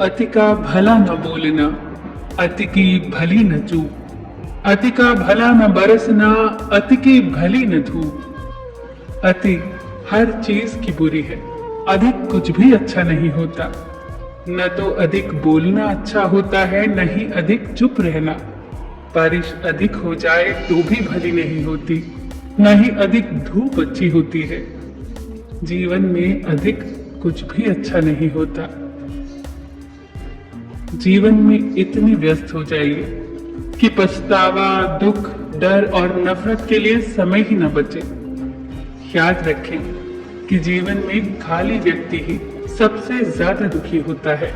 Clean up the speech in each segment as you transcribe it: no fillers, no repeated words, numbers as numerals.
अति का भला न बोलना, अति की भली न चूक। अति का भला न बरसना, अति की भली न धूप। अति हर चीज की बुरी है, अधिक कुछ भी अच्छा नहीं होता। न तो अधिक बोलना अच्छा होता है, न ही अधिक चुप रहना। बारिश अधिक हो जाए तो भी भली नहीं होती, न ही अधिक धूप अच्छी होती है। जीवन में अधिक कुछ भी अच्छा नहीं होता। जीवन में इतने व्यस्त हो जाइए कि पछतावा, दुख, डर और नफरत के लिए समय ही न बचे। याद रखें कि जीवन में खाली व्यक्ति ही सबसे ज्यादा दुखी होता है।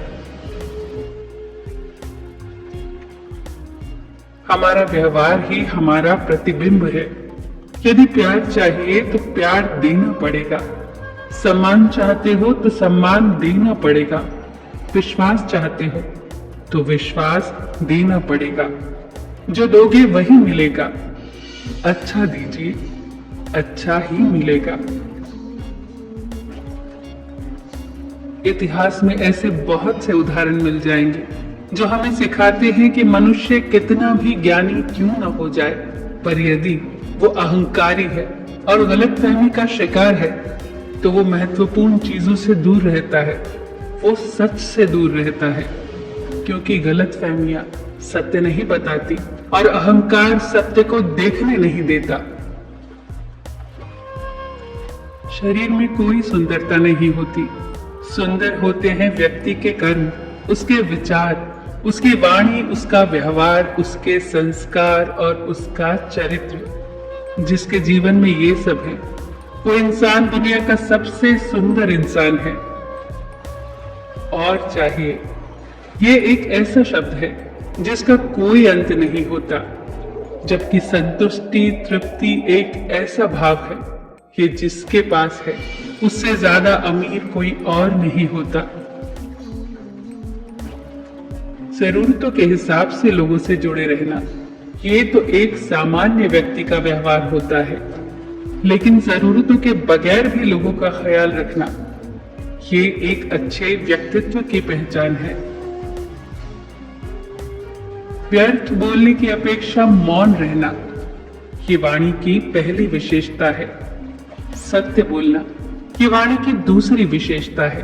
हमारा व्यवहार ही हमारा प्रतिबिंब है। यदि प्यार चाहिए तो प्यार देना पड़ेगा। सम्मान चाहते हो तो सम्मान देना पड़ेगा। विश्वास चाहते हो तो विश्वास देना पड़ेगा। जो दोगे वही मिलेगा। अच्छा दीजिए, अच्छा ही मिलेगा। इतिहास में ऐसे बहुत से उदाहरण मिल जाएंगे जो हमें सिखाते हैं कि मनुष्य कितना भी ज्ञानी क्यों न हो जाए, पर यदि वो अहंकारी है और गलतफहमी का शिकार है तो वो महत्वपूर्ण चीजों से दूर रहता है, वो सच से दूर रहता है। क्योंकि गलतफहमियां सत्य नहीं बताती और अहंकार सत्य को देखने नहीं देता। शरीर में कोई सुंदरता नहीं होती। सुंदर होते हैं व्यक्ति के कर्म, उसके विचार, उसकी वाणी, उसका व्यवहार, उसके संस्कार और उसका चरित्र। जिसके जीवन में ये सब है वो इंसान दुनिया का सबसे सुंदर इंसान है। और चाहिए, ये एक ऐसा शब्द है जिसका कोई अंत नहीं होता। जबकि संतुष्टि, तृप्ति एक ऐसा भाव है कि जिसके पास है उससे ज्यादा अमीर कोई और नहीं होता। जरूरतों के हिसाब से लोगों से जुड़े रहना, ये तो एक सामान्य व्यक्ति का व्यवहार होता है। लेकिन जरूरतों के बगैर भी लोगों का ख्याल रखना, ये एक अच्छे व्यक्तित्व की पहचान है। व्यर्थ बोलने की अपेक्षा मौन रहना, ये वाणी की पहली विशेषता है। सत्य बोलना, ये वाणी की दूसरी विशेषता है।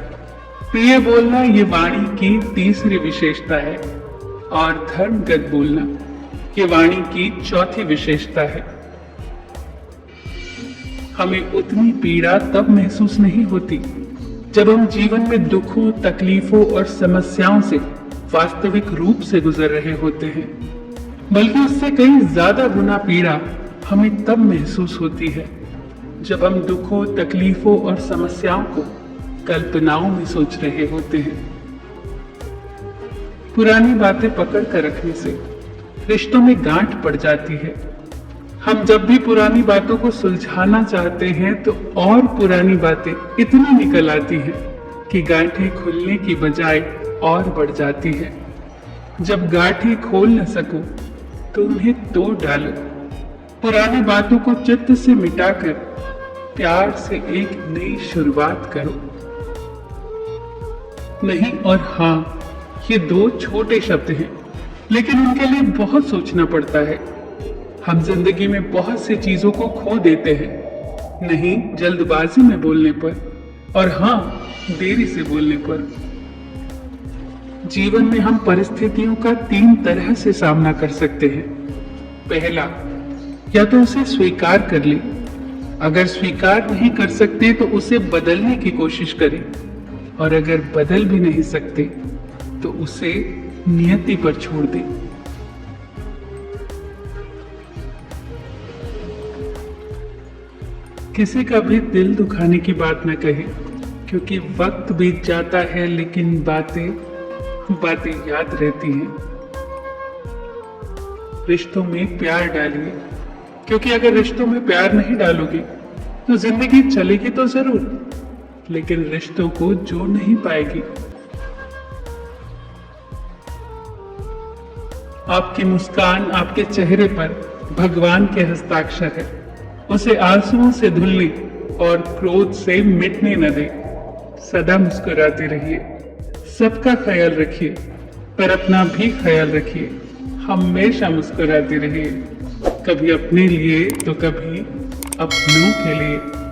प्रिय बोलना, ये वाणी की तीसरी विशेषता है। और धर्मगत बोलना, ये वाणी की चौथी विशेषता है। हमें उतनी पीड़ा तब महसूस नहीं होती जब हम जीवन में दुखों, तकलीफों और समस्याओं से वास्तविक रूप से गुजर रहे होते हैं, बल्कि उससे कहीं ज्यादा गुना पीड़ा हमें तब महसूस होती है जब हम दुखों, तकलीफों और समस्याओं को कल्पनाओं में सोच रहे होते हैं। पुरानी बातें पकड़ कर रखने से रिश्तों में गांठ पड़ जाती है। हम जब भी पुरानी बातों को सुलझाना चाहते हैं तो और पुरानी बातें इतनी निकल आती हैं कि गांठें खुलने की बजाय और बढ़ जाती है। जब गांठें खोल न सको तो उन्हें तोड़ डालो। पुरानी बातों को चित्त से मिटाकर प्यार से एक नई शुरुआत करो। नहीं और हाँ, ये दो छोटे शब्द हैं, लेकिन उनके लिए बहुत सोचना पड़ता है। हम जिंदगी में बहुत सी चीजों को खो देते हैं, नहीं जल्दबाजी में बोलने पर, और हाँ देरी से बोलने पर। जीवन में हम परिस्थितियों का 3 तरह से सामना कर सकते हैं। पहला, या तो उसे स्वीकार कर ले। अगर स्वीकार नहीं कर सकते तो उसे बदलने की कोशिश करें, और अगर बदल भी नहीं सकते तो उसे नियति पर छोड़ दें। किसी का भी दिल दुखाने की बात न कहें, क्योंकि वक्त बीत जाता है लेकिन बातें याद रहती हैं। रिश्तों में प्यार डालिए, क्योंकि अगर रिश्तों में प्यार नहीं डालोगे तो जिंदगी चलेगी तो जरूर, लेकिन रिश्तों को जोड़ नहीं पाएगी। आपकी मुस्कान, आपके चेहरे पर भगवान के हस्ताक्षर है। उसे आंसुओं से धुलने और क्रोध से मिटने न दें। सदा मुस्कुराते रहिए, सबका ख्याल रखिए, पर अपना भी ख्याल रखिए। हमेशा मुस्कुराते रहिए, कभी अपने लिए तो कभी अपनों के लिए।